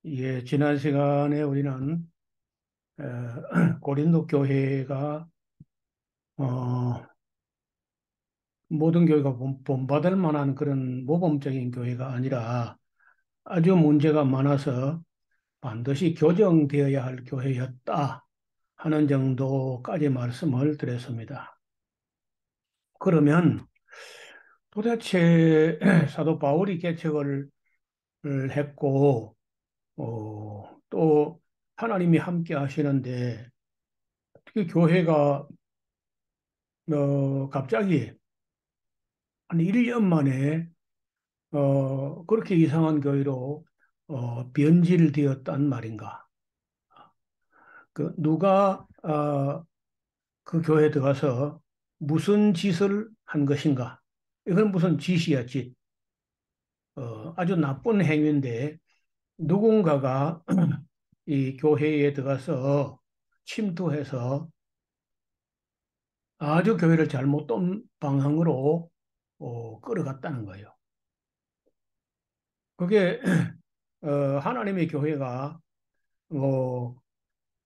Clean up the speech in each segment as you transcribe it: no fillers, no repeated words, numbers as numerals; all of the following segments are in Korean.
예, 지난 시간에 우리는 고린도 교회가 어, 모든 교회가 본받을 만한 그런 모범적인 교회가 아니라 아주 문제가 많아서 반드시 교정되어야 할 교회였다 하는 정도까지 말씀을 드렸습니다. 그러면 도대체 사도 바울이 개척을 했고 또 하나님이 함께 하시는데 어떻게 교회가 갑자기 한 1년 만에 그렇게 이상한 교회로 변질되었단 말인가? 누가 그 교회에 들어가서 무슨 짓을 한 것인가? 이건 무슨 짓이었지? 아주 나쁜 행위인데 누군가가 이 교회에 들어가서 침투해서 아주 교회를 잘못된 방향으로 끌어갔다는 거예요. 그게 하나님의 교회가 어,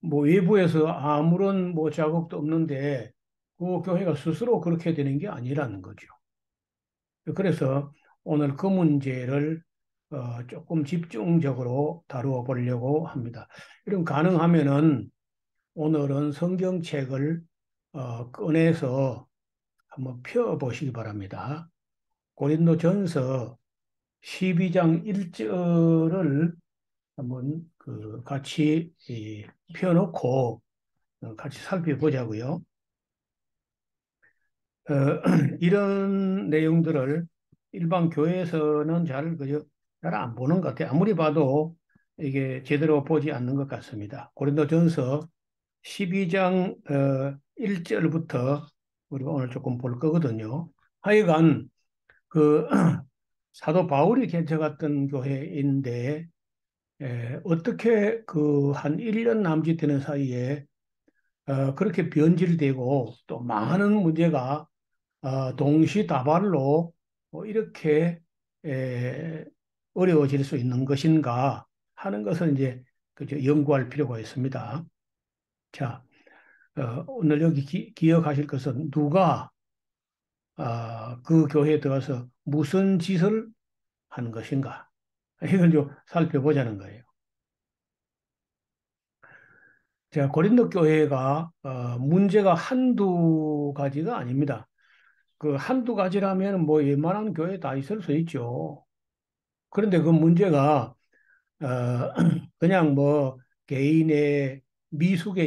뭐 외부에서 아무런 뭐 자극도 없는데 그 교회가 스스로 그렇게 되는 게 아니라는 거죠. 그래서 오늘 그 문제를 조금 집중적으로 다루어 보려고 합니다. 이런 가능하면은 오늘은 성경책을 꺼내서 한번 펴 보시기 바랍니다. 고린도전서 12장 1절을 한번 같이 펴놓고 같이 살펴보자고요. 어, 이런 내용들을 일반 교회에서는 잘 안 보는 것 같아요. 아무리 봐도 이게 제대로 보지 않는 것 같습니다. 고린도전서 12장 1절부터 우리가 오늘 조금 볼 거거든요. 하여간 그 사도 바울이 개척했던 교회인데 어떻게 그 한 1년 남짓 되는 사이에 그렇게 변질되고 또 많은 문제가 동시다발로 이렇게 에, 어려워질 수 있는 것인가 하는 것을 이제 그저 연구할 필요가 있습니다. 자, 오늘 여기 기억하실 것은 누가 그 교회에 들어가서 무슨 짓을 한 것인가 이걸 좀 살펴보자는 거예요. 자, 고린도 교회가 문제가 한두 가지가 아닙니다. 그 한두 가지라면 뭐 웬만한 교회 다 있을 수 있죠. 그런데 그 문제가 어, 그냥 뭐 개인의 미숙에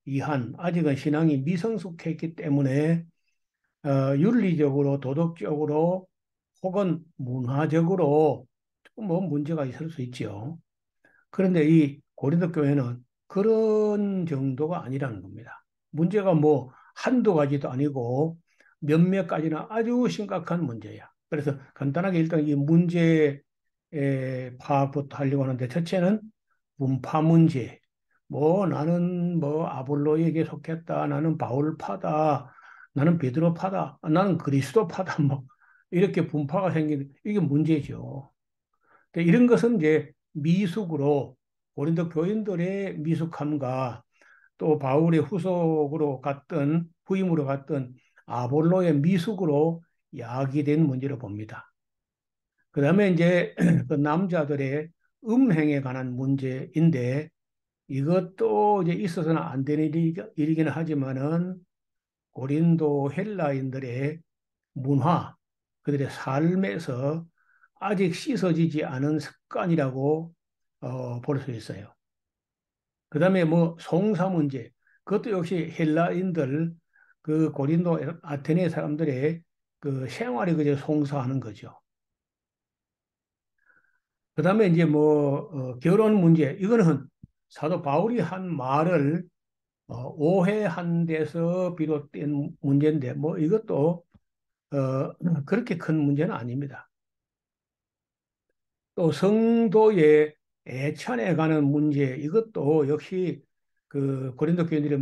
의한 아직은 신앙이 미성숙했기 때문에 윤리적으로 도덕적으로 혹은 문화적으로 조금 뭐 문제가 있을 수 있죠. 그런데 이 고린도 교회는 그런 정도가 아니라는 겁니다. 문제가 뭐 한두 가지도 아니고 몇몇 가지는 아주 심각한 문제야. 그래서 간단하게 일단 이 문제 파악부터 하려고 하는데 첫째는 분파 문제. 뭐 나는 뭐 아볼로에게 속했다. 나는 바울파다. 나는 베드로파다. 나는 그리스도파다. 뭐 이렇게 분파가 생기는 이게 문제죠. 이런 것은 이제 미숙으로 고린도 교인들의 미숙함과 또 바울의 후속으로 갔던 후임으로 갔던 아볼로의 미숙으로 야기된 문제로 봅니다. 그 다음에 이제 그 남자들의 음행에 관한 문제인데 이것도 이제 있어서는 안 되는 일이기는 하지만은 고린도 헬라인들의 문화, 그들의 삶에서 아직 씻어지지 않은 습관이라고 볼 수 있어요. 그 다음에 뭐 송사 문제, 그것도 역시 헬라인들 그 고린도 아테네 사람들의 그 생활이 그저 송사하는 거죠. 그 다음에 이제 뭐 결혼 문제, 이거는 사도 바울이 한 말을 오해한 데서 비롯된 문제인데 뭐 이것도 그렇게 큰 문제는 아닙니다. 또 성도의 애찬에 관한 문제 이것도 역시 그 고린도 교인들의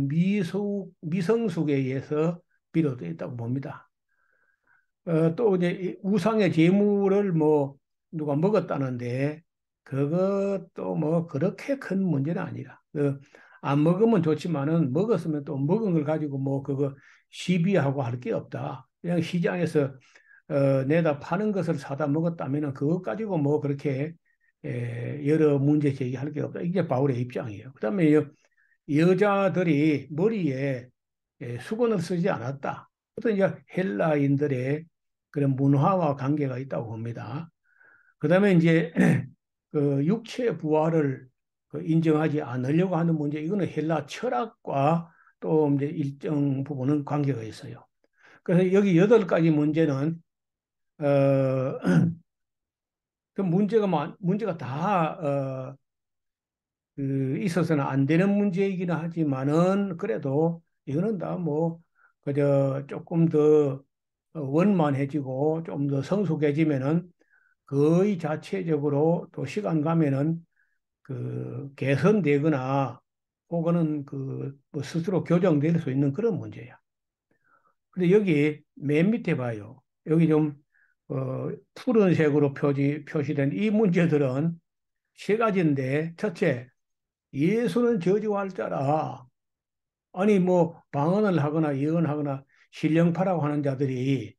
미성숙에 의해서 비롯되어 있다고 봅니다. 또 이제 우상의 제물을 뭐 누가 먹었다는데 그것도 뭐 그렇게 큰 문제는 아니라. 안 먹으면 좋지만은 먹었으면 또 먹은 걸 가지고 뭐 그거 시비하고 할 게 없다. 그냥 시장에서 내다 파는 것을 사다 먹었다면은 그것 가지고 뭐 그렇게 여러 문제 제기할 게 없다. 이게 바울의 입장이에요. 그다음에 여자들이 머리에 수건을 쓰지 않았다. 그것도 이제 헬라인들의 그런 문화와 관계가 있다고 봅니다. 그다음에 이제 그 육체 부활을 인정하지 않으려고 하는 문제, 이거는 헬라 철학과 또 이제 일정 부분은 관계가 있어요. 그래서 여기 8가지 문제는 어, 그 문제가 다 있어서는 안 되는 문제이기는 하지만은 그래도 이거는 다 뭐 그저 조금 더 원만해지고 좀 더 성숙해지면은 거의 자체적으로 또 시간 가면은 개선되거나 혹은 뭐 스스로 교정될 수 있는 그런 문제야. 근데 여기 맨 밑에 봐요. 여기 좀 푸른색으로 표시된 이 문제들은 세 가지인데, 첫째, 예수는 저주할 자라. 아니 뭐 방언을 하거나 예언하거나 신령파라고 하는 자들이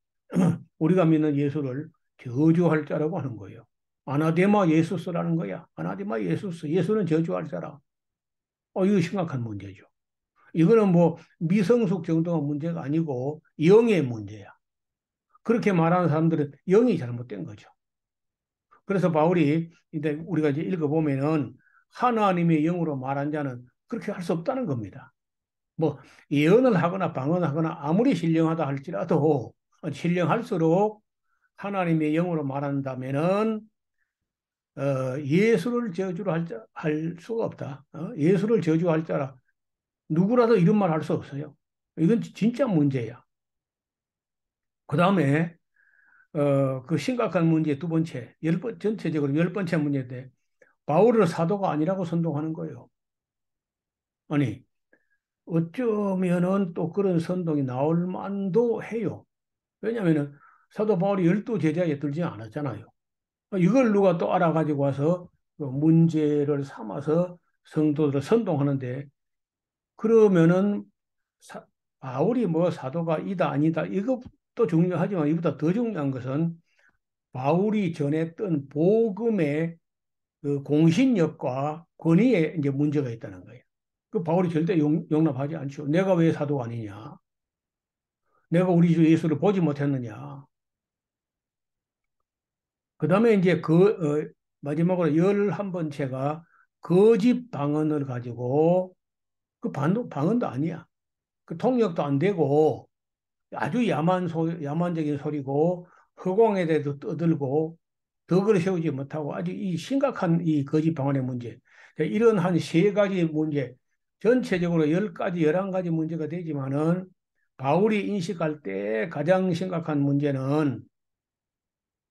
우리가 믿는 예수를 저주할 자라고 하는 거예요. 아나데마 예수스라는 거야. 아나데마 예수스. 예수는 저주할 자라. 이거 심각한 문제죠. 이거는 뭐 미성숙 정도가 문제가 아니고 영의 문제야. 그렇게 말하는 사람들은 영이 잘못된 거죠. 그래서 바울이 이제 우리가 이제 읽어보면은 하나님의 영으로 말한 자는 그렇게 할 수 없다는 겁니다. 뭐 예언을 하거나 방언을 하거나 아무리 신령하다 할지라도 신령할수록 하나님의 영으로 말한다면은 예수를 저주로 할 수가 없다. 예수를 저주할 자라 누구라도 이런 말 할 수 없어요. 이건 진짜 문제야. 그 다음에 그 심각한 문제 두 번째, 전체적으로 10번째 문제인데 바울을 사도가 아니라고 선동하는 거예요. 아니 어쩌면은 또 그런 선동이 나올 만도 해요. 왜냐하면은 사도 바울이 12제자에 들지 않았잖아요. 이걸 누가 또 알아가지고 와서 그 문제를 삼아서 성도들을 선동하는데, 그러면은 사- 바울이 뭐 사도가 이다 아니다 이것도 중요하지만 이보다 더 중요한 것은 바울이 전했던 복음의 그 공신력과 권위에 이제 문제가 있다는 거예요. 그 바울이 절대 용납하지 않죠. 내가 왜 사도가 아니냐? 내가 우리 주 예수를 보지 못했느냐? 그 다음에 이제 마지막으로 11번째가 거짓 방언을 가지고 그 방언도 아니야. 그 통역도 안 되고 아주 야만적인 소리고 허공에 대해서 떠들고 덕을 세우지 못하고 아주 이 심각한 이 거짓 방언의 문제. 이런 한 세 가지 문제, 전체적으로 10가지, 11가지 문제가 되지만은 바울이 인식할 때 가장 심각한 문제는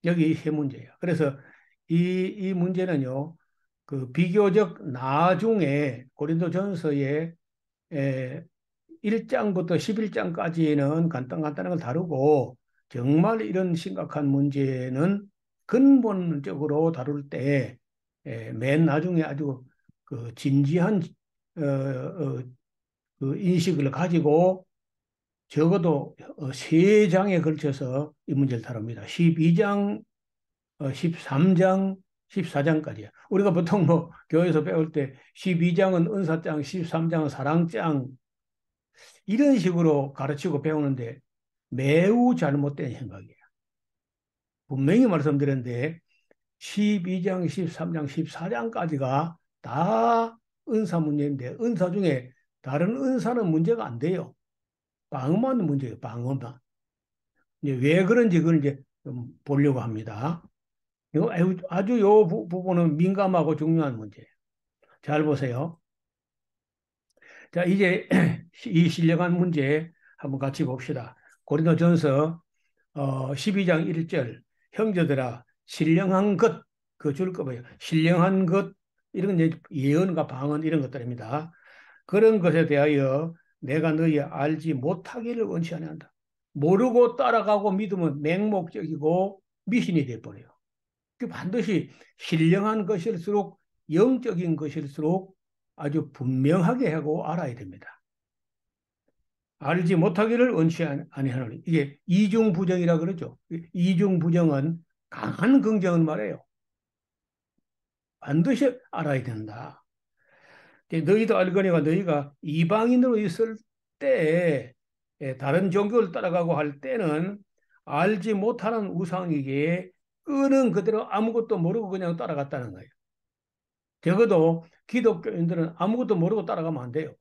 여기 세 문제예요. 그래서 이 문제는요, 그 비교적 나중에 고린도전서에 1장부터 11장까지는 간단간단한 걸 다루고 정말 이런 심각한 문제는 근본적으로 다룰 때 맨 나중에 아주 그 진지한 그 인식을 가지고 적어도 세 장에 걸쳐서 이 문제를 다룹니다. 12장, 13장, 14장까지야. 우리가 보통 뭐 교회에서 배울 때 12장은 은사장, 13장은 사랑장 이런 식으로 가르치고 배우는데 매우 잘못된 생각이에요. 분명히 말씀드렸는데 12장, 13장, 14장까지가 다 은사 문제인데 은사 중에 다른 은사는 문제가 안 돼요. 방언만 문제예요. 방언만. 이제 왜 그런지 그걸 이제 좀 보려고 합니다. 이거 아주 요 부분은 민감하고 중요한 문제예요. 잘 보세요. 자, 이제 이 신령한 문제 한번 같이 봅시다. 고린도전서 12장 1절 형제들아 신령한 것 그 줄 거 봐요. 신령한 것 이런 건 예언과 방언 이런 것들입니다. 그런 것에 대하여 내가 너희 알지 못하기를 원치 아니한다. 모르고 따라가고 믿으면 맹목적이고 미신이 돼버려요. 그 반드시 신령한 것일수록 영적인 것일수록 아주 분명하게 하고 알아야 됩니다. 알지 못하기를 원치 아니하노니 이게 이중부정이라 그러죠. 이중부정은 강한 긍정을 말해요. 반드시 알아야 된다. 너희도 알거니와 너희가 이방인으로 있을 때 다른 종교를 따라가고 할 때는 알지 못하는 우상에게 끄는 그대로 아무것도 모르고 그냥 따라갔다는 거예요. 적어도 기독교인들은 아무것도 모르고 따라가면 안 돼요.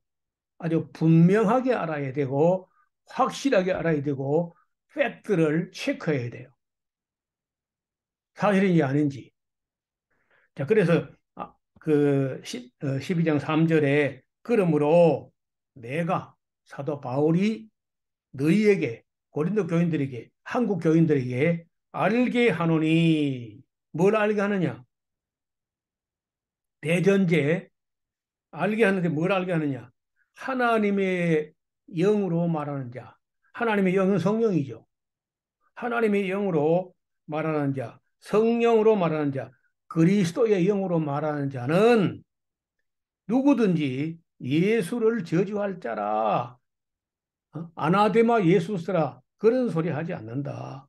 아주 분명하게 알아야 되고 확실하게 알아야 되고 팩트를 체크해야 돼요. 사실인지 아닌지. 자, 그래서 그 12장 3절에 그러므로 내가 사도 바울이 너희에게 고린도 교인들에게 한국 교인들에게 알게 하노니 뭘 알게 하느냐? 대전제 알게 하는데 뭘 알게 하느냐? 하나님의 영으로 말하는 자. 하나님의 영은 성령이죠. 하나님의 영으로 말하는 자, 성령으로 말하는 자, 그리스도의 영으로 말하는 자는 누구든지 예수를 저주할 자라, 아나데마 예수스라 그런 소리 하지 않는다.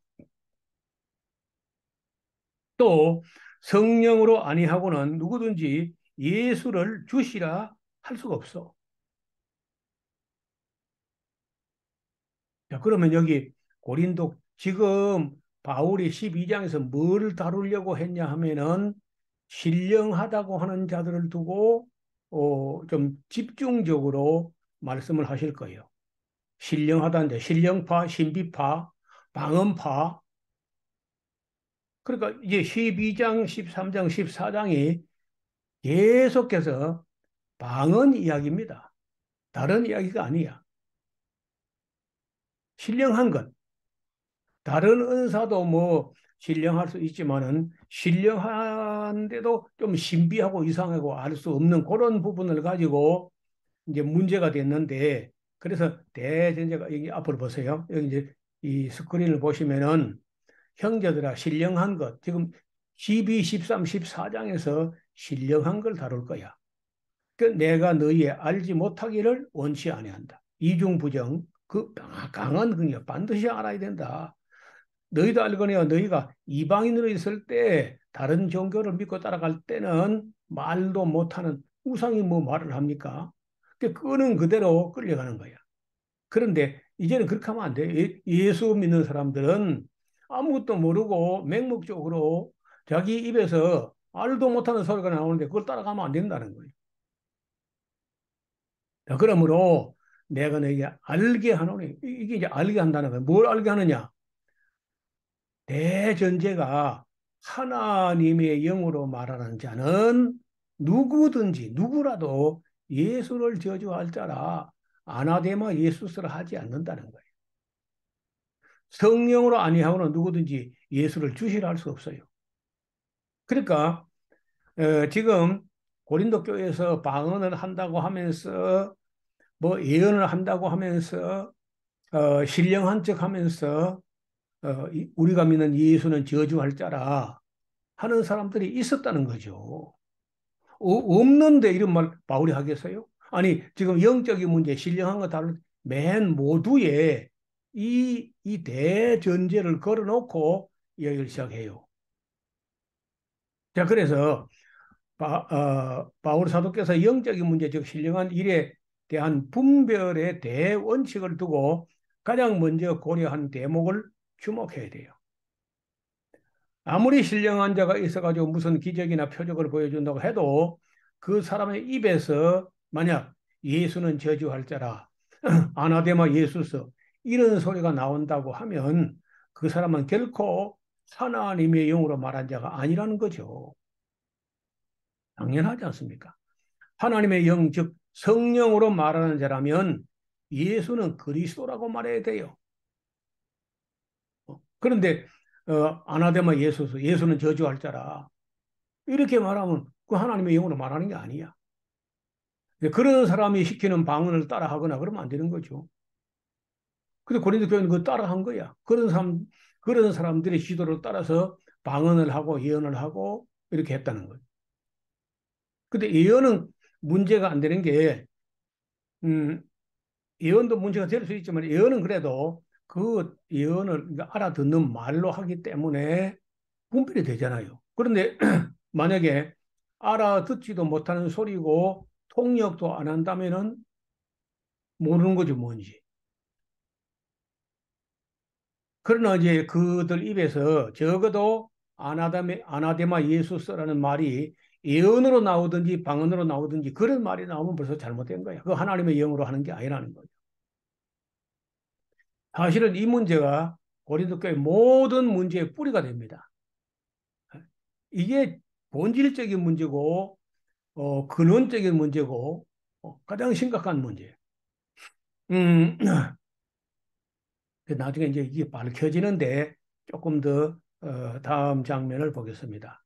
또 성령으로 아니하고는 누구든지 예수를 주시라 할 수가 없어. 자, 그러면 여기 고린도 지금 바울이 12장에서 뭘 다루려고 했냐 하면은 신령하다고 하는 자들을 두고 좀 집중적으로 말씀을 하실 거예요. 신령하다는데 신령파, 신비파, 방언파. 그러니까 이제 12장, 13장, 14장이 계속해서 방언 이야기입니다. 다른 이야기가 아니야. 신령한 것. 다른 은사도 뭐 신령할 수 있지만은 신령한데도 좀 신비하고 이상하고 알 수 없는 그런 부분을 가지고 이제 문제가 됐는데 그래서 대전제가 여기 앞으로 보세요. 여기 이제 이 스크린을 보시면은 형제들아 신령한 것 지금 12, 13, 14장에서 신령한 걸 다룰 거야. 그 내가 너희의 알지 못하기를 원치 아니한다. 이중부정 그 강한 긍정 반드시 알아야 된다. 너희도 알거니와 너희가 이방인으로 있을 때 다른 종교를 믿고 따라갈 때는 말도 못하는 우상이 뭐 말을 합니까? 그 끄는 그대로 끌려가는 거야. 그런데 이제는 그렇게 하면 안 돼. 예수 믿는 사람들은 아무것도 모르고 맹목적으로 자기 입에서 알도 못하는 소리가 나오는데 그걸 따라가면 안 된다는 거예요. 자, 그러므로 내가 너에게 알게 하노니 이게 이제 알게 한다는 거예요. 뭘 알게 하느냐? 대전제가 하나님의 영으로 말하는 자는 누구든지 누구라도 예수를 저주할 자라 아나데마 예수스를 하지 않는다는 거예요. 성령으로 아니하고는 누구든지 예수를 주시라 할 수 없어요. 그러니까 지금 고린도 교회에서 방언을 한다고 하면서 뭐 예언을 한다고 하면서 신령한 척 하면서 우리가 믿는 예수는 저주할 자라 하는 사람들이 있었다는 거죠. 없는데 이런 말 바울이 하겠어요? 아니, 지금 영적인 문제, 신령한 거 다른 맨 모두에 이 대전제를 걸어놓고 이야기를 시작해요. 자, 그래서 바울 사도께서 영적인 문제, 즉 신령한 일에 대한 분별의 대원칙을 두고 가장 먼저 고려한 대목을 주목해야 돼요. 아무리 신령한 자가 있어가지고 무슨 기적이나 표적을 보여준다고 해도 그 사람의 입에서 만약 예수는 저주할 자라, 아나데마 예수서 이런 소리가 나온다고 하면 그 사람은 결코 하나님의 영으로 말한 자가 아니라는 거죠. 당연하지 않습니까? 하나님의 영, 즉 성령으로 말하는 자라면 예수는 그리스도라고 말해야 돼요. 그런데 아나데마 예수서 예수는 저주할 자라 이렇게 말하면 그 하나님의 영으로 말하는 게 아니야. 그런 사람이 시키는 방언을 따라하거나 그러면 안 되는 거죠. 근데 고린도 교회는 그거 따라한 거야. 그런 사람들의 지도를 따라서 방언을 하고 예언을 하고 이렇게 했다는 거예요. 근데 예언은 문제가 안 되는 게, 음, 예언도 문제가 될 수 있지만 예언은 그래도 그 예언을 알아듣는 말로 하기 때문에 분별이 되잖아요. 그런데 만약에 알아듣지도 못하는 소리고 통역도 안 한다면은 모르는 거죠, 뭔지. 그러나 이제 그들 입에서 적어도 아나데마 예수스라는 말이 예언으로 나오든지 방언으로 나오든지 그런 말이 나오면 벌써 잘못된 거야. 그 하나님의 영으로 하는 게 아니라는 거죠. 사실은 이 문제가 고린도 교회 모든 문제의 뿌리가 됩니다. 이게 본질적인 문제고 근원적인 문제고 가장 심각한 문제예요. 음, 나중에 이제 이게 밝혀지는데 조금 더 다음 장면을 보겠습니다.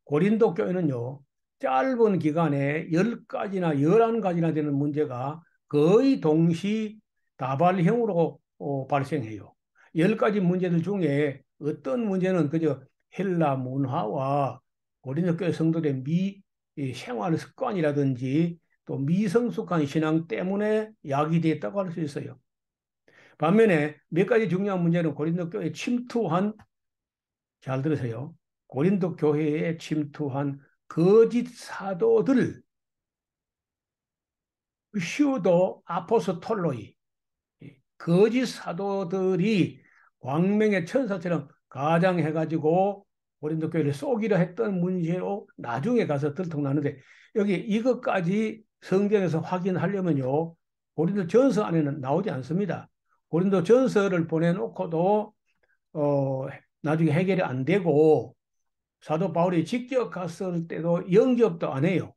고린도 교회는요, 짧은 기간에 10가지나 11가지나 되는 문제가 거의 동시 다발형으로 발생해요. 10가지 문제들 중에 어떤 문제는 그저 헬라 문화와 고린도 교회 성도들의 이 생활 습관이라든지 또 미성숙한 신앙 때문에 야기됐다고 할 수 있어요. 반면에 몇 가지 중요한 문제는 고린도 교회에 침투한, 잘 들으세요. 고린도 교회에 침투한 거짓 사도들, 슈도 아포스톨로이, 거짓 사도들이 광명의 천사처럼 가장해가지고 고린도 교회를 속이려 했던 문제로 나중에 가서 들통나는데, 여기 이것까지 성경에서 확인하려면요, 고린도 전서 안에는 나오지 않습니다. 고린도 전서를 보내놓고도 나중에 해결이 안 되고, 사도 바울이 직접 갔을 때도 영접도 안 해요.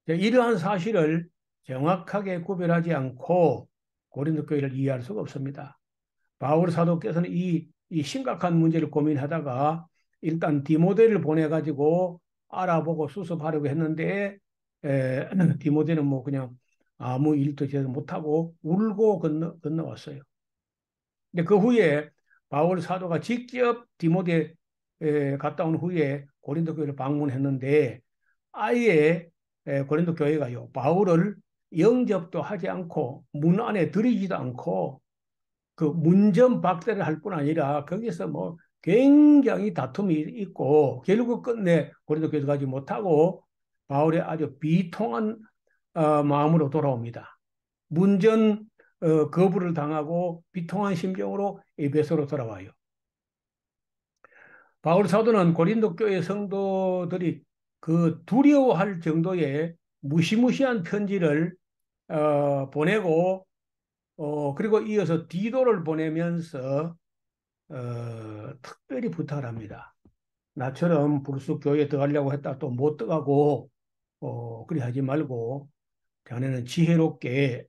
이러한 사실을 정확하게 구별하지 않고 고린도 교회를 이해할 수가 없습니다. 바울 사도께서는 이 심각한 문제를 고민하다가 일단 디모데를 보내가지고 알아보고 수습하려고 했는데, 디모데는 뭐 그냥 아무 일도 제대로 못하고 울고 건너왔어요. 근데 그 후에 바울 사도가 직접 디모데 갔다 온 후에 고린도 교회를 방문했는데, 아예 고린도 교회가요, 바울을 영접도 하지 않고 문 안에 들이지도 않고 그 문전박대를 할 뿐 아니라 거기서 뭐 굉장히 다툼이 있고 결국 끝내 고린도 교회 가지 못하고 바울의 아주 비통한 마음으로 돌아옵니다. 문전 거부를 당하고 비통한 심정으로 에베소로 돌아와요. 바울 사도는 고린도 교회 성도들이 그 두려워할 정도의 무시무시한 편지를 보내고, 그리고 이어서 디도를 보내면서 특별히 부탁을 합니다. 나처럼 불쑥 교회에 들어가려고 했다 또 못 들어가고 그리 하지 말고 자네는 지혜롭게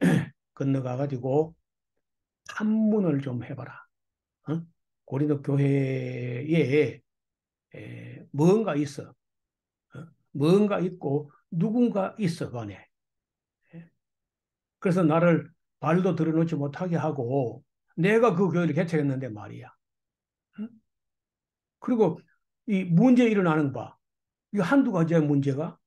건너가 가지고 탐문을 좀 해봐라. 어? 고린도 교회에 뭔가 있어. 뭔가 있고 누군가 있어 그 안에. 그래서 나를 발도 들여놓지 못하게 하고 내가 그 교회를 개척했는데 말이야. 응? 그리고 이 문제 일어나는 거 봐. 이게 한두 가지의 문제가,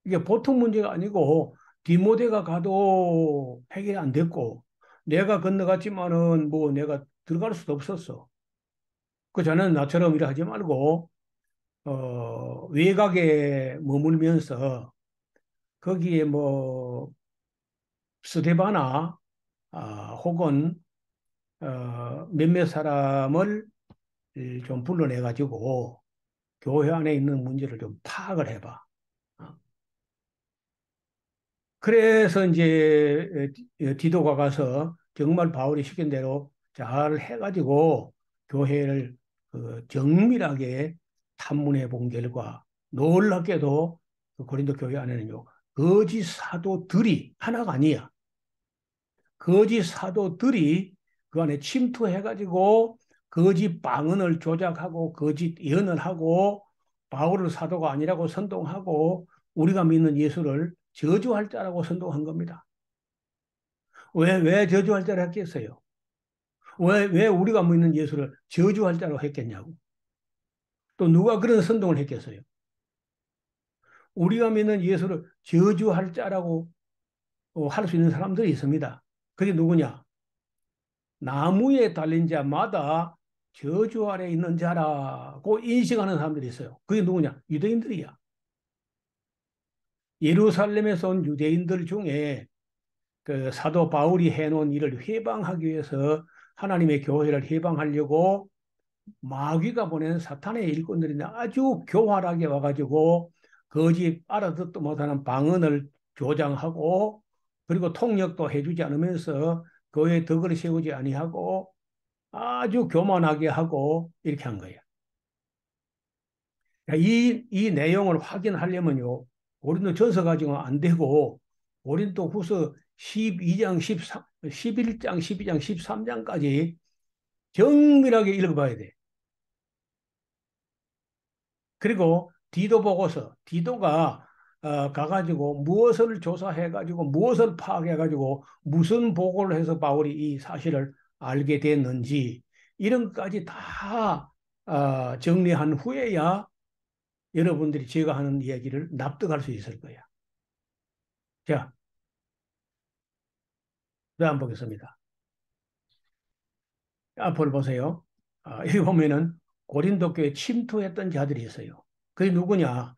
이게 보통 문제가 아니고 디모데가 가도 해결이 안 됐고 내가 건너갔지만은 뭐 내가 들어갈 수도 없었어. 그 자는 나처럼 이래 하지 말고 외곽에 머물면서 거기에 뭐 스데바나 혹은 몇몇 사람을 좀 불러내 가지고 교회 안에 있는 문제를 좀 파악을 해봐. 어. 그래서 이제 디도가 가서 정말 바울이 시킨 대로 잘 해가지고 교회를 정밀하게 탐문해 본 결과 놀랍게도 그 고린도 교회 안에는요, 거짓 사도들이 하나가 아니야. 거짓 사도들이 그 안에 침투해가지고 거짓 방언을 조작하고 거짓 예언을 하고 바울을 사도가 아니라고 선동하고 우리가 믿는 예수를 저주할 자라고 선동한 겁니다. 왜 저주할 자를 했겠어요? 왜 우리가 믿는 예수를 저주할 자라고 했겠냐고. 또 누가 그런 선동을 했겠어요? 우리가 믿는 예수를 저주할 자라고 할 수 있는 사람들이 있습니다. 그게 누구냐? 나무에 달린 자마다 저주 아래 있는 자라고 인식하는 사람들이 있어요. 그게 누구냐? 유대인들이야. 예루살렘에서 온 유대인들 중에 그 사도 바울이 해놓은 일을 해방하기 위해서 하나님의 교회를 해방하려고 마귀가 보낸 사탄의 일꾼들이 아주 교활하게 와가지고 거짓 알아듣도 못하는 방언을 조장하고 그리고 통역도 해주지 않으면서 교회에 덕을 세우지 아니하고 아주 교만하게 하고 이렇게 한 거예요. 이 내용을 확인하려면요. 고린도 전서 가지고는 안 되고 고린도 후서 12장, 13, 11장, 12장, 13장까지 정밀하게 읽어봐야 돼. 그리고 디도 보고서, 디도가 가가지고 무엇을 조사해가지고 무엇을 파악해가지고 무슨 보고를 해서 바울이 이 사실을 알게 됐는지 이런 것까지 다 정리한 후에야 여러분들이 제가 하는 이야기를 납득할 수 있을 거야. 자, 다음 보겠습니다. 앞을 보세요. 여기 보면은 고린도 교회에 침투했던 자들이 있어요. 그게 누구냐?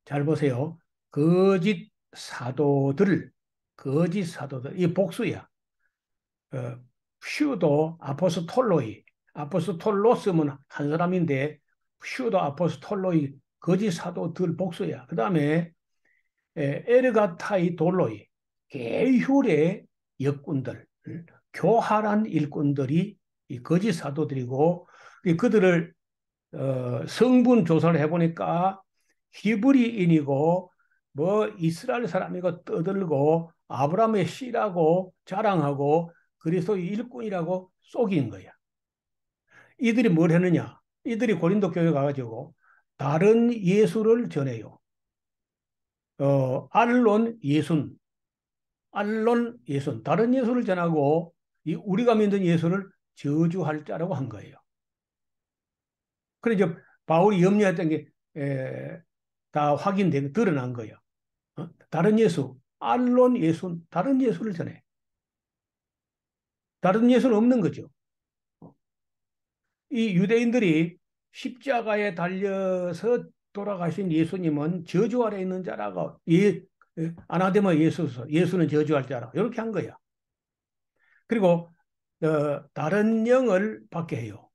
잘 보세요. 거짓 사도들, 거짓 사도들, 이 복수야. 어, 퓨도 아포스톨로이, 아포스톨로스면 한 사람인데 퓨도 아포스톨로이, 거짓 사도들 복수야. 그 다음에 에르가타이 돌로이, 계율의 역군들, 교활한 일꾼들이 이 거짓 사도들이고 그들을 성분 조사를 해보니까 히브리인이고 뭐 이스라엘 사람이고 떠들고 아브라함의 씨라고 자랑하고 그리스도의 일꾼이라고 속인 거야. 이들이 뭘 했느냐? 이들이 고린도 교회 가가지고 다른 예수를 전해요. 알론 예순, 알론 예순, 다른 예수를 전하고 이 우리가 믿는 예수를 저주할 자라고 한 거예요. 그래 이제 바울이 염려했던 게 다 확인되고 드러난 거예요. 다른 예수, 알론 예수, 다른 예수를 전해. 다른 예수는 없는 거죠. 이 유대인들이 십자가에 달려서 돌아가신 예수님은 저주 아래 있는 자라고 아나데마 예수, 예수는 저주할 자라 이렇게 한 거야. 그리고 다른 영을 받게 해요.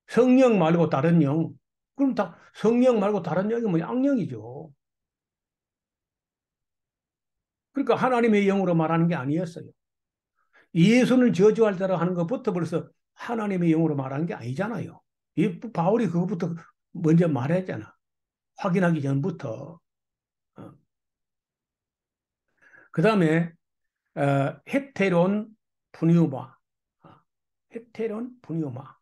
성령 말고 다른 영. 그럼 다 성령 말고 다른 영이면 악령이죠. 그러니까 하나님의 영으로 말하는 게 아니었어요. 예수는 저주할 자라 하는 것부터 벌써 하나님의 영으로 말하는 게 아니잖아요. 이 바울이 그것부터 먼저 말했잖아. 확인하기 전부터. 그 다음에 헤테론 푸뉴마. 헤테론 푸뉴마.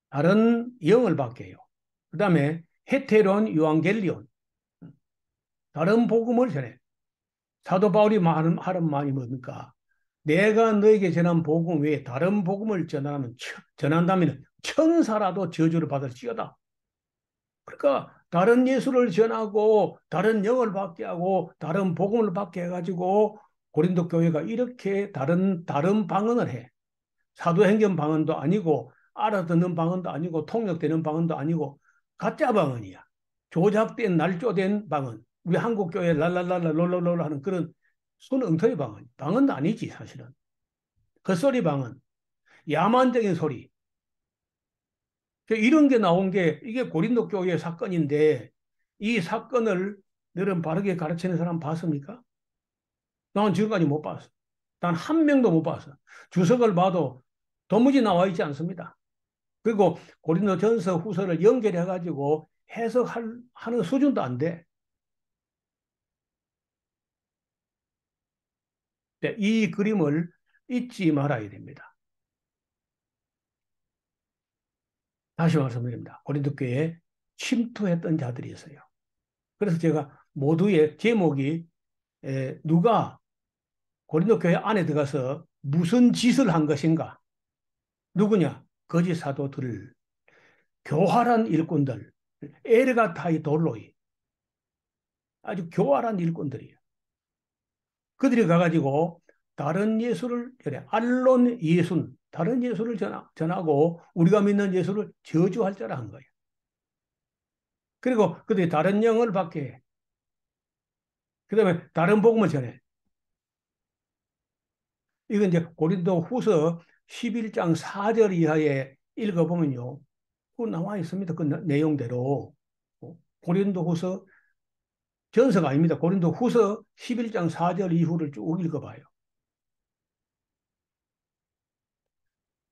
다른 영을 받게 해요. 그 다음에 헤테론 유앙겔리온. 다른 복음을 전해. 사도 바울이 하는 말이 뭡니까? 내가 너에게 전한 복음 외에 다른 복음을 전한다면 천사라도 저주를 받을지어다. 그러니까 다른 예수를 전하고 다른 영을 받게 하고 다른 복음을 받게 해가지고 고린도 교회가 이렇게 다른 방언을 해. 사도행전 방언도 아니고 알아듣는 방언도 아니고 통역되는 방언도 아니고 가짜 방언이야. 조작된 날조된 방언. 우리 한국 교회 랄랄랄라 롤롤롤 하는 그런 손 엉터리 방언. 방언도 아니지 사실은. 헛소리 방언. 야만적인 소리. 이런 게 나온 게 이게 고린도 교회의 사건인데 이 사건을 너는 바르게 가르치는 사람 봤습니까? 나는 지금까지 못 봤어. 단 한 명도 못 봤어. 주석을 봐도 도무지 나와 있지 않습니다. 그리고 고린도전서 후서를 연결해 가지고 해석하는 수준도 안 돼. 이 그림을 잊지 말아야 됩니다. 다시 말씀드립니다. 고린도 교회에 침투했던 자들이 있어요. 그래서 제가 모두의 제목이 누가 고린도 교회 안에 들어가서 무슨 짓을 한 것인가? 누구냐? 거짓 사도들, 교활한 일꾼들, 에르가타이 돌로이, 아주 교활한 일꾼들이에요. 그들이 가가지고 다른 예수를 그래 알론 예순 다른 예수를 전하고 우리가 믿는 예수를 저주할 자라 한 거예요. 그리고 그들이 다른 영을 받게 해. 그다음에 다른 복음을 전해. 이건 이제 고린도 후서 11장 4절 이하에 읽어보면요. 그 나와 있습니다. 그 내용대로. 고린도 후서 전서가 아닙니다. 고린도 후서 11장 4절 이후를 쭉 읽어봐요.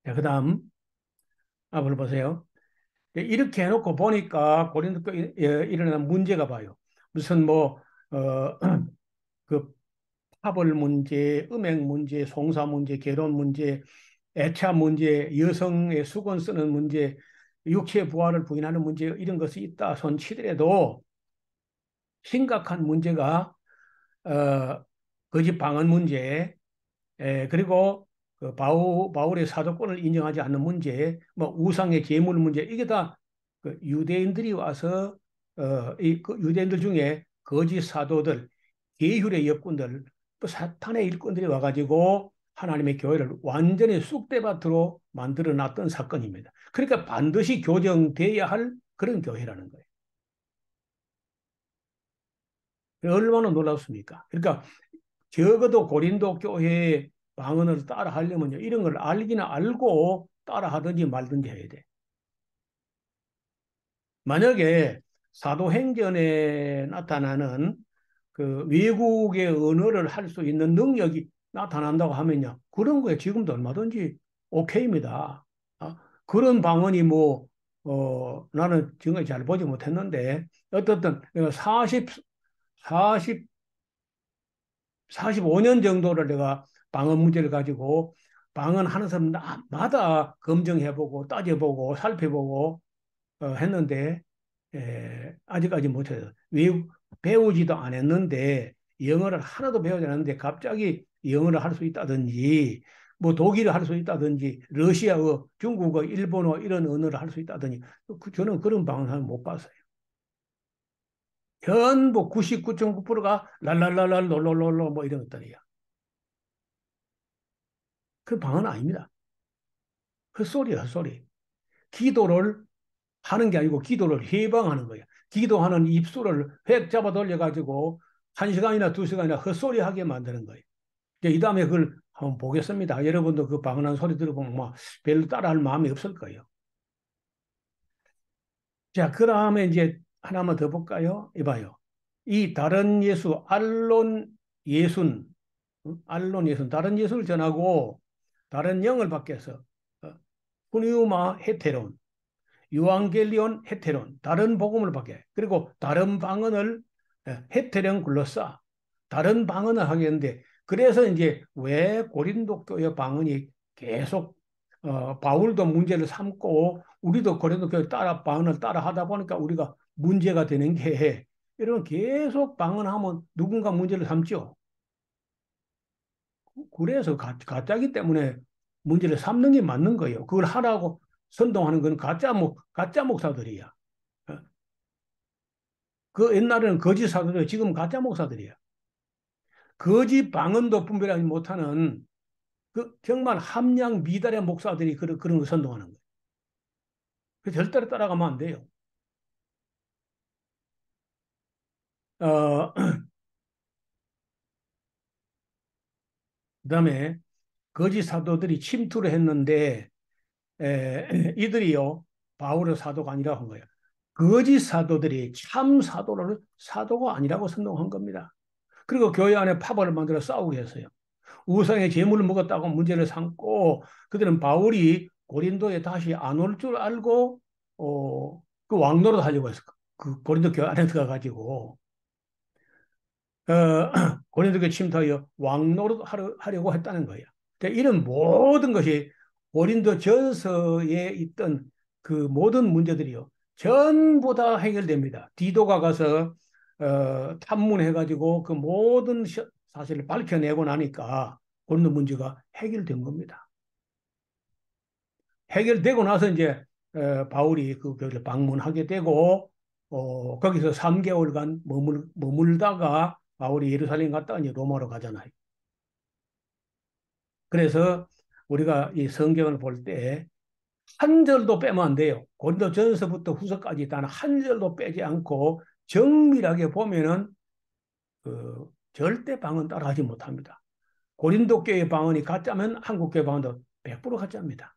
자, 그 다음 앞을 보세요. 이렇게 해놓고 보니까 고린도 교회에 일어난 문제가 봐요. 무슨 뭐, 어, 그 파벌 문제, 음행 문제, 송사 문제, 결혼 문제, 애착 문제, 여성의 수건 쓰는 문제, 육체 부활을 부인하는 문제 이런 것이 있다 손치더라도 심각한 문제가 거짓 방언 문제, 그리고 그 바울의 사도권을 인정하지 않는 문제, 뭐 우상의 제물 문제 이게 다그 유대인들이 와서 그 유대인들 중에 거짓 사도들, 계율의 역군들, 또 사탄의 일꾼들이 와가지고 하나님의 교회를 완전히 쑥대밭으로 만들어 놨던 사건입니다. 그러니까 반드시 교정돼야 할 그런 교회라는 거예요. 얼마나 놀랍습니까? 그러니까 적어도 고린도 교회의 방언을 따라 하려면요. 이런 걸 알기는 알고 따라 하든지 말든지 해야 돼. 만약에 사도행전에 나타나는 그 외국의 언어를 할 수 있는 능력이 나타난다고 하면요. 그런 거에 지금도 얼마든지 오케이입니다. 아, 그런 방언이 뭐, 나는 지금까지 잘 보지 못했는데, 어떻든 내가 40, 45년 정도를 내가 방언 문제를 가지고 방언하는 사람마다 검증해보고 따져보고 살펴보고 했는데 아직까지 못해요. 외국 배우지도 않았는데 영어를 하나도 배우지 않았는데 갑자기 영어를 할 수 있다든지 뭐 독일을 할 수 있다든지 러시아어, 중국어, 일본어 이런 언어를 할 수 있다든지 저는 그런 방언을 못 봤어요. 전부 99.9%가 랄랄랄랄 롤롤롤로 뭐 이런 것들이야. 그 방언 아닙니다. 헛소리야, 헛소리. 기도를 하는 게 아니고 기도를 해방하는 거야. 기도하는 입술을 획 잡아 돌려가지고 1시간이나 2시간이나 헛소리 하게 만드는 거예요. 이 다음에 그걸 한번 보겠습니다. 여러분도 그 방언한 소리 들어보면 뭐 별로 따라할 마음이 없을 거예요. 자, 그 다음에 이제 하나만 더 볼까요? 이봐요. 이 다른 예수, 알론 예순, 알론 예순, 다른 예수를 전하고 다른 영을 밖에서 후니우마 헤테론, 유앙겔리온 헤테론, 다른 복음을 받게. 그리고 다른 방언을 헤테론 글로사, 다른 방언을 하겠는데, 그래서 이제 왜 고린도 교회 방언이 계속 바울도 문제를 삼고 우리도 고린도 교회 따라 방언을 따라 하다 보니까 우리가 문제가 되는 게 이러면 계속 방언하면 누군가 문제를 삼죠. 그래서 가짜기 때문에 문제를 삼는 게 맞는 거예요. 그걸 하라고 선동하는 건 가짜 목사들이야. 어? 그 옛날에는 거짓 사도들, 지금 가짜 목사들이야. 거짓 방언도 분별하지 못하는 그 정말 함량 미달의 목사들이 그런 거 선동하는 거예요. 그 절대로 따라가면 안 돼요. 어, 그다음에 거짓 사도들이 침투를 했는데 이들이요 바울의 사도가 아니라고 한 거예요. 거짓 사도들이 참 사도를 사도가 아니라고 선동한 겁니다. 그리고 교회 안에 파벌을 만들어 싸우게 했어요. 우상의 재물을 먹었다고 문제를 삼고 그들은 바울이 고린도에 다시 안 올 줄 알고 그 왕노릇 하려고 했어. 그 고린도 교회 안에 들어가가지고 어, 고린도교회 침투하여 왕노릇 하려고 했다는 거예요. 그러니까 이런 모든 것이 고린도 전서에 있던 그 모든 문제들이요. 전부 다 해결됩니다. 디도가 가서 탐문해가지고 그 모든 사실을 밝혀내고 나니까 고린도 문제가 해결된 겁니다. 해결되고 나서 이제 바울이 그 교회를 방문하게 되고 거기서 3개월간 머물다가 바울이 예루살렘 갔다가 이제 로마로 가잖아요. 그래서 우리가 이 성경을 볼 때 한 절도 빼면 안 돼요. 고린도전서부터 후서까지 단 한 절도 빼지 않고 정밀하게 보면은 절대 방언 따라하지 못합니다. 고린도 교회 방언이 가짜면 한국 교회 방언도 100% 가짜입니다.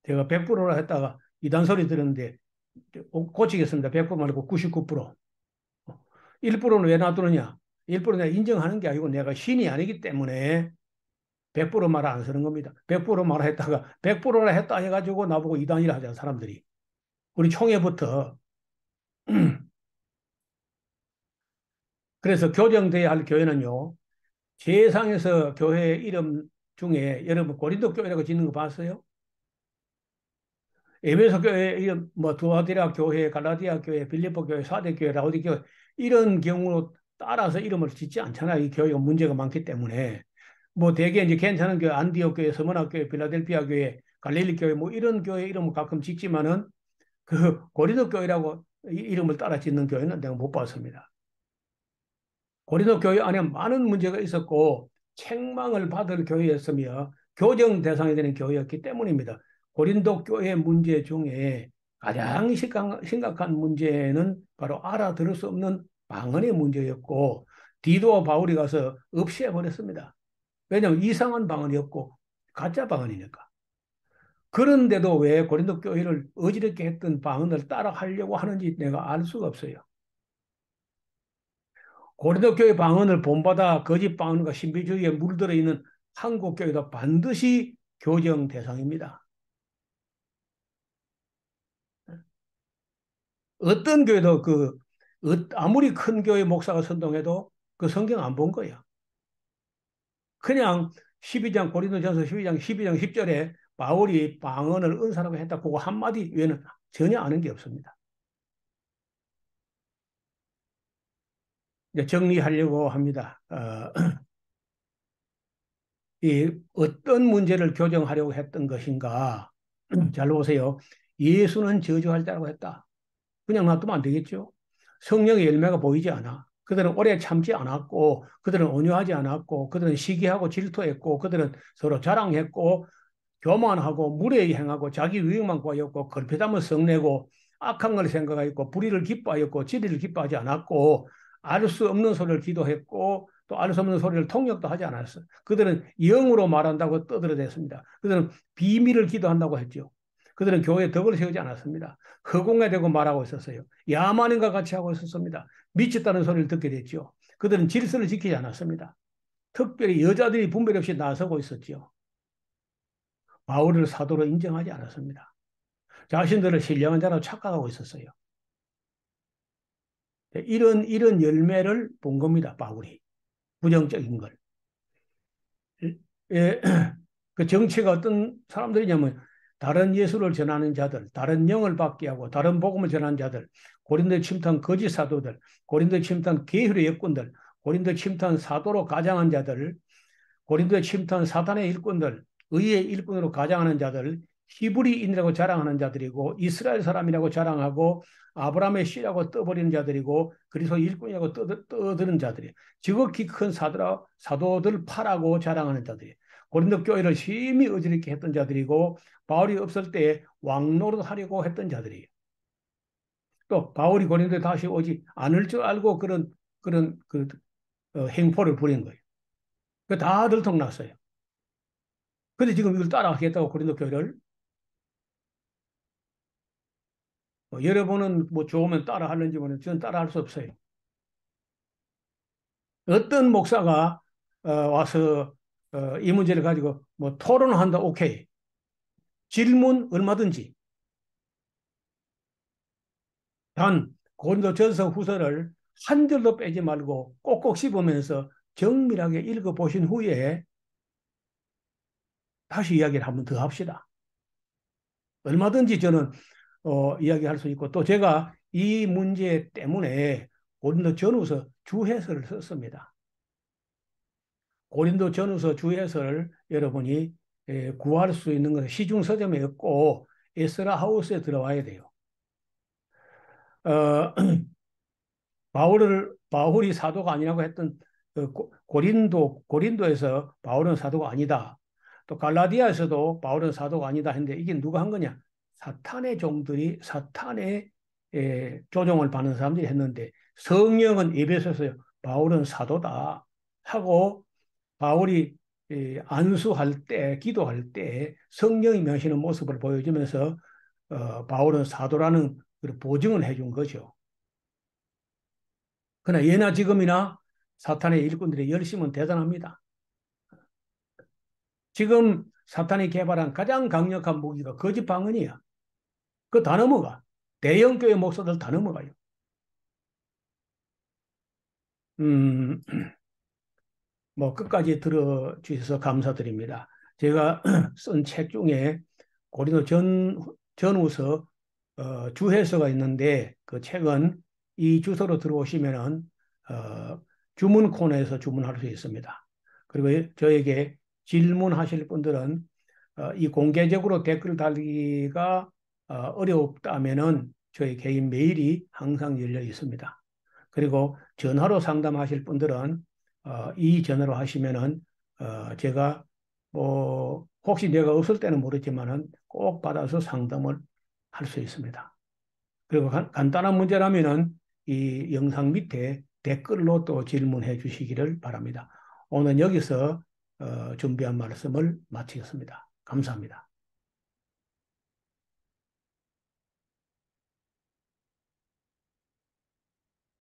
제가 100%라 했다가 이단 소리 들었는데 고치겠습니다. 100% 말고 99%. 1%는 왜 놔두느냐? 1% 내가 인정하는 게 아니고 내가 신이 아니기 때문에 100% 말 안 쓰는 겁니다. 100% 말했다가 100%라 했다 해가지고 나보고 이단이라 하잖아, 사람들이. 우리 총회부터. 그래서 교정돼야 할 교회는요, 세상에서 교회 이름 중에 여러분 고린도 교회라고 짓는 거 봤어요? 에베소 교회 이름 뭐 두아디라 교회, 갈라디아 교회, 빌립보 교회, 사대 교회, 라오디 교회 이런 경우로 따라서 이름을 짓지 않잖아요. 이 교회가 문제가 많기 때문에 뭐 대개 이제 괜찮은 교회, 안디옥 교회, 서머나 교회, 필라델피아 교회, 갈릴리 교회 뭐 이런 교회 이름을 가끔 짓지만은 그 고린도 교회라고 이름을 따라 짓는 교회는 내가 못 봤습니다. 고린도 교회 안에 많은 문제가 있었고 책망을 받을 교회였으며 교정 대상이 되는 교회였기 때문입니다. 고린도 교회 문제 중에 가장 심각한 문제는 바로 알아들을 수 없는 방언의 문제였고 디도와 바울이 가서 없애버렸습니다. 왜냐하면 이상한 방언이었고 가짜 방언이니까. 그런데도 왜 고린도 교회를 어지럽게 했던 방언을 따라 하려고 하는지 내가 알 수가 없어요. 고린도 교회 방언을 본받아 거짓 방언과 신비주의에 물들어 있는 한국 교회도 반드시 교정 대상입니다. 어떤 교회도 아무리 큰 교회 목사가 선동해도 그 성경 안 본 거야. 그냥 12장 고린도전서 12장 10절에 바울이 방언을 은사라고 했다. 그거 한마디 외에는 전혀 아는 게 없습니다. 이제 정리하려고 합니다. 이 어떤 문제를 교정하려고 했던 것인가? 잘 보세요. 예수는 저주할 자라고 했다. 그냥 놔두면 안 되겠죠. 성령의 열매가 보이지 않아. 그들은 오래 참지 않았고, 그들은 온유하지 않았고, 그들은 시기하고 질투했고, 그들은 서로 자랑했고, 교만하고, 무례히 행하고, 자기 유익만 구하였고, 걸핏하면 성내고, 악한 걸 생각하였고, 불의를 기뻐하였고, 진리를 기뻐하지 않았고, 알 수 없는 소리를 기도했고, 또 알 수 없는 소리를 통역도 하지 않았어. 그들은 영으로 말한다고 떠들어댔습니다. 그들은 비밀을 기도한다고 했죠. 그들은 교회에 덕을 세우지 않았습니다. 허공에 대고 말하고 있었어요. 야만인과 같이 하고 있었습니다. 미쳤다는 소리를 듣게 됐죠. 그들은 질서를 지키지 않았습니다. 특별히 여자들이 분별 없이 나서고 있었죠. 바울을 사도로 인정하지 않았습니다. 자신들을 신령한 자로 착각하고 있었어요. 이런 열매를 본 겁니다. 바울이. 부정적인 걸. 예, 그 정체가 어떤 사람들이냐면 다른 예수를 전하는 자들, 다른 영을 받게 하고 다른 복음을 전하는 자들, 고린도에 침투한 거짓 사도들, 고린도에 침투한 계율의 역군들, 고린도에 침투한 사도로 가장한 자들, 고린도에 침투한 사탄의 일꾼들, 의의 일꾼으로 가장하는 자들, 히브리인이라고 자랑하는 자들이고 이스라엘 사람이라고 자랑하고 아브라함의 씨라고 떠버리는 자들이고 그리스도 일꾼이라고 떠드는 자들이 지극히 큰 사도들 파라고 자랑하는 자들이 고린도 교회를 심히 어지럽게 했던 자들이고 바울이 없을 때 왕노릇 하려고 했던 자들이에요. 또 바울이 고린도에 다시 오지 않을 줄 알고 그런 행포를 부린 거예요. 다 들통났어요. 근데 지금 이걸 따라하겠다고 고린도 교회를 여러분은 뭐 좋으면 따라하는지 모르는데 저는 따라할 수 없어요. 어떤 목사가 와서 이 문제를 가지고 뭐 토론한다, 오케이. 질문 얼마든지. 단 고린도전서 후서를 한 절도 빼지 말고 꼭꼭 씹으면서 정밀하게 읽어보신 후에 다시 이야기를 한번 더 합시다. 얼마든지 저는 이야기할 수 있고 또 제가 이 문제 때문에 고린도 전후서 주해설을 썼습니다. 고린도 전후서 주해설 여러분이 구할 수 있는 것은 시중 서점에 없고 에스라 하우스에 들어와야 돼요. 어, 바울이 사도가 아니라고 했던 고린도에서 바울은 사도가 아니다. 또 갈라디아에서도 바울은 사도가 아니다 했는데 이게 누가 한 거냐? 사탄의 종들이 사탄의 조종을 받는 사람들이 했는데 성령은 에베소서 바울은 사도다 하고 바울이 안수할 때, 기도할 때 성령이 명시는 모습을 보여주면서 바울은 사도라는 보증을 해준 거죠. 그러나 예나 지금이나 사탄의 일꾼들의 열심은 대단합니다. 지금 사탄이 개발한 가장 강력한 무기가 거짓 방언이야. 그거 다 넘어가. 대형교회 목사들 다 넘어가요. 음, 뭐 끝까지 들어주셔서 감사드립니다. 제가 쓴 책 중에 고린도 전후서 주해서가 있는데 그 책은 이 주소로 들어오시면은 주문 코너에서 주문할 수 있습니다. 그리고 저에게 질문하실 분들은 이 공개적으로 댓글 달기가 어렵다면은 저희 개인 메일이 항상 열려 있습니다. 그리고 전화로 상담하실 분들은 이 전화로 하시면은 제가 뭐 혹시 내가 없을 때는 모르지만은 꼭 받아서 상담을 할 수 있습니다. 그리고 간단한 문제라면은 이 영상 밑에 댓글로 또 질문해 주시기를 바랍니다. 오늘 여기서 준비한 말씀을 마치겠습니다. 감사합니다.